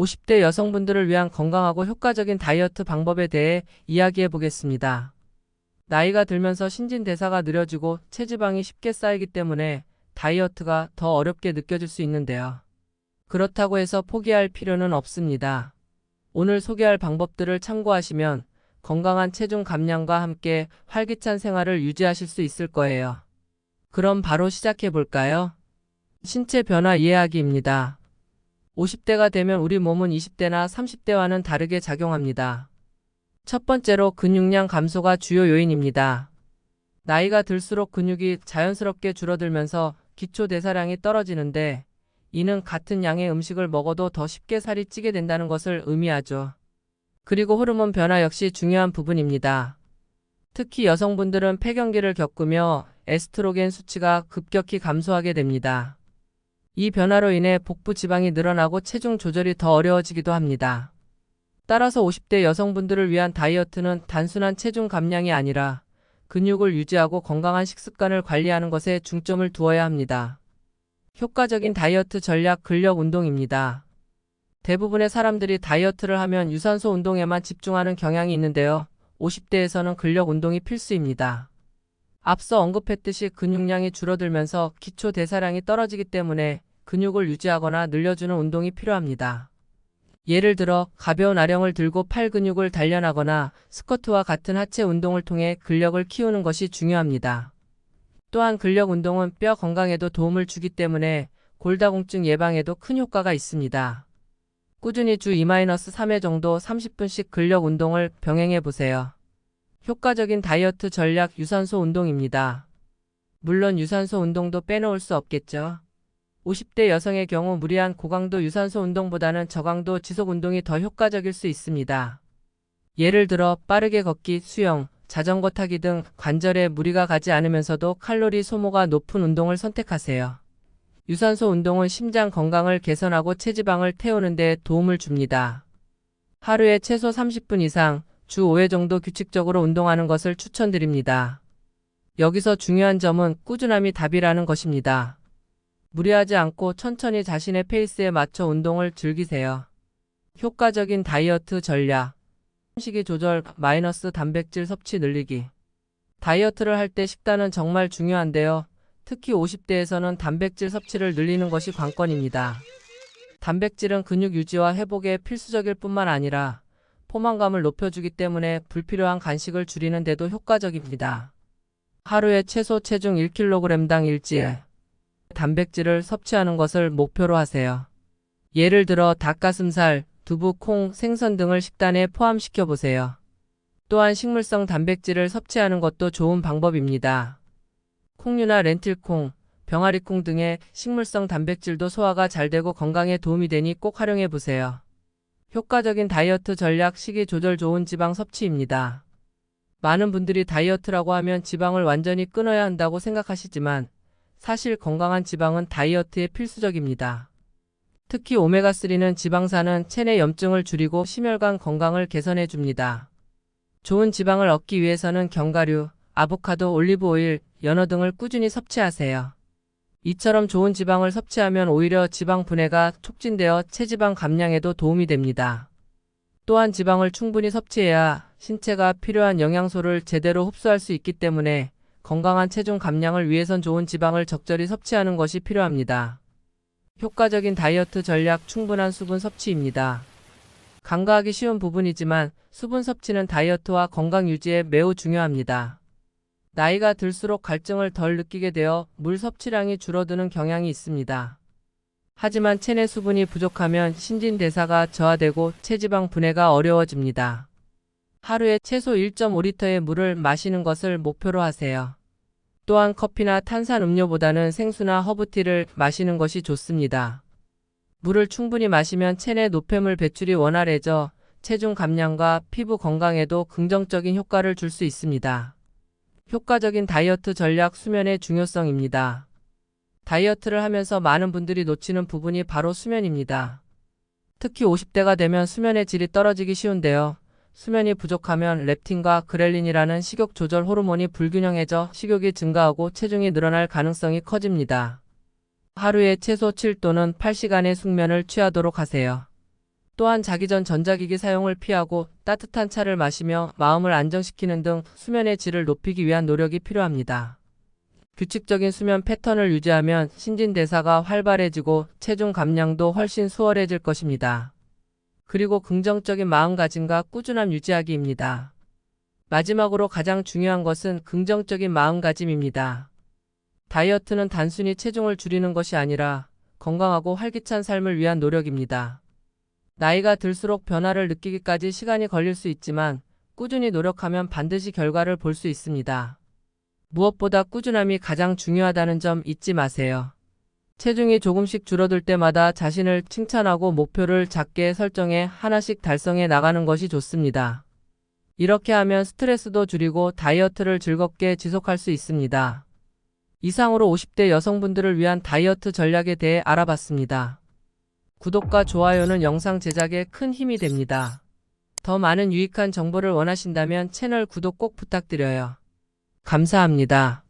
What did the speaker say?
50대 여성분들을 위한 건강하고 효과적인 다이어트 방법에 대해 이야기해 보겠습니다. 나이가 들면서 신진대사가 느려지고 체지방이 쉽게 쌓이기 때문에 다이어트가 더 어렵게 느껴질 수 있는데요. 그렇다고 해서 포기할 필요는 없습니다. 오늘 소개할 방법들을 참고하시면 건강한 체중 감량과 함께 활기찬 생활을 유지하실 수 있을 거예요. 그럼 바로 시작해 볼까요? 신체 변화 이해하기입니다. 50대가 되면 우리 몸은 20대나 30대와는 다르게 작용합니다. 첫 번째로 근육량 감소가 주요 요인입니다. 나이가 들수록 근육이 자연스럽게 줄어들면서 기초 대사량이 떨어지는데 이는 같은 양의 음식을 먹어도 더 쉽게 살이 찌게 된다는 것을 의미하죠. 그리고 호르몬 변화 역시 중요한 부분입니다. 특히 여성분들은 폐경기를 겪으며 에스트로겐 수치가 급격히 감소하게 됩니다. 이 변화로 인해 복부 지방이 늘어나고 체중 조절이 더 어려워지기도 합니다. 따라서 50대 여성분들을 위한 다이어트는 단순한 체중 감량이 아니라 근육을 유지하고 건강한 식습관을 관리하는 것에 중점을 두어야 합니다. 효과적인 다이어트 전략 근력 운동입니다. 대부분의 사람들이 다이어트를 하면 유산소 운동에만 집중하는 경향이 있는데요. 50대에서는 근력 운동이 필수입니다. 앞서 언급했듯이 근육량이 줄어들면서 기초 대사량이 떨어지기 때문에 근육을 유지하거나 늘려주는 운동이 필요합니다. 예를 들어 가벼운 아령을 들고 팔 근육을 단련하거나 스쿼트와 같은 하체 운동을 통해 근력을 키우는 것이 중요합니다. 또한 근력 운동은 뼈 건강에도 도움을 주기 때문에 골다공증 예방에도 큰 효과가 있습니다. 꾸준히 주 2-3회 정도 30분씩 근력 운동을 병행해 보세요. 효과적인 다이어트 전략 유산소 운동입니다. 물론 유산소 운동도 빼놓을 수 없겠죠. 50대 여성의 경우 무리한 고강도 유산소 운동보다는 저강도 지속 운동이 더 효과적일 수 있습니다. 예를 들어 빠르게 걷기, 수영, 자전거 타기 등 관절에 무리가 가지 않으면서도 칼로리 소모가 높은 운동을 선택하세요. 유산소 운동은 심장 건강을 개선하고 체지방을 태우는 데 도움을 줍니다. 하루에 최소 30분 이상 주 5회 정도 규칙적으로 운동하는 것을 추천드립니다. 여기서 중요한 점은 꾸준함이 답이라는 것입니다. 무리하지 않고 천천히 자신의 페이스에 맞춰 운동을 즐기세요. 효과적인 다이어트 전략. 식이 조절 - 단백질 섭취 늘리기. 다이어트를 할 때 식단은 정말 중요한데요. 특히 50대에서는 단백질 섭취를 늘리는 것이 관건입니다. 단백질은 근육 유지와 회복에 필수적일 뿐만 아니라 포만감을 높여주기 때문에 불필요한 간식을 줄이는 데도 효과적입니다. 하루에 최소 체중 1kg당 일주일 단백질을 섭취하는 것을 목표로 하세요. 예를 들어 닭가슴살, 두부, 콩, 생선 등을 식단에 포함시켜 보세요. 또한 식물성 단백질을 섭취하는 것도 좋은 방법입니다. 콩류나 렌틸콩, 병아리콩 등의 식물성 단백질도 소화가 잘 되고 건강에 도움이 되니 꼭 활용해 보세요. 효과적인 다이어트 전략 식이 조절 좋은 지방 섭취입니다. 많은 분들이 다이어트라고 하면 지방을 완전히 끊어야 한다고 생각하시지만 사실 건강한 지방은 다이어트에 필수적입니다. 특히 오메가3는 지방산은 체내 염증을 줄이고 심혈관 건강을 개선해 줍니다. 좋은 지방을 얻기 위해서는 견과류, 아보카도, 올리브 오일, 연어 등을 꾸준히 섭취하세요. 이처럼 좋은 지방을 섭취하면 오히려 지방 분해가 촉진되어 체지방 감량에도 도움이 됩니다. 또한 지방을 충분히 섭취해야 신체가 필요한 영양소를 제대로 흡수할 수 있기 때문에 건강한 체중 감량을 위해선 좋은 지방을 적절히 섭취하는 것이 필요합니다. 효과적인 다이어트 전략 충분한 수분 섭취입니다. 간과하기 쉬운 부분이지만 수분 섭취는 다이어트와 건강 유지에 매우 중요합니다. 나이가 들수록 갈증을 덜 느끼게 되어 물 섭취량이 줄어드는 경향이 있습니다. 하지만 체내 수분이 부족하면 신진대사가 저하되고 체지방 분해가 어려워집니다. 하루에 최소 1.5리터의 물을 마시는 것을 목표로 하세요. 또한 커피나 탄산 음료보다는 생수나 허브티를 마시는 것이 좋습니다. 물을 충분히 마시면 체내 노폐물 배출이 원활해져 체중 감량과 피부 건강에도 긍정적인 효과를 줄 수 있습니다. 효과적인 다이어트 전략 수면의 중요성입니다. 다이어트를 하면서 많은 분들이 놓치는 부분이 바로 수면입니다. 특히 50대가 되면 수면의 질이 떨어지기 쉬운데요. 수면이 부족하면 렙틴과 그렐린이라는 식욕 조절 호르몬이 불균형해져 식욕이 증가하고 체중이 늘어날 가능성이 커집니다. 하루에 최소 7 또는 8시간의 숙면을 취하도록 하세요. 또한 자기 전 전자기기 사용을 피하고 따뜻한 차를 마시며 마음을 안정시키는 등 수면의 질을 높이기 위한 노력이 필요합니다. 규칙적인 수면 패턴을 유지하면 신진대사가 활발해지고 체중 감량도 훨씬 수월해질 것입니다. 그리고 긍정적인 마음가짐과 꾸준함 유지하기입니다. 마지막으로 가장 중요한 것은 긍정적인 마음가짐입니다. 다이어트는 단순히 체중을 줄이는 것이 아니라 건강하고 활기찬 삶을 위한 노력입니다. 나이가 들수록 변화를 느끼기까지 시간이 걸릴 수 있지만 꾸준히 노력하면 반드시 결과를 볼 수 있습니다. 무엇보다 꾸준함이 가장 중요하다는 점 잊지 마세요. 체중이 조금씩 줄어들 때마다 자신을 칭찬하고 목표를 작게 설정해 하나씩 달성해 나가는 것이 좋습니다. 이렇게 하면 스트레스도 줄이고 다이어트를 즐겁게 지속할 수 있습니다. 이상으로 50대 여성분들을 위한 다이어트 전략에 대해 알아봤습니다. 구독과 좋아요는 영상 제작에 큰 힘이 됩니다. 더 많은 유익한 정보를 원하신다면 채널 구독 꼭 부탁드려요. 감사합니다.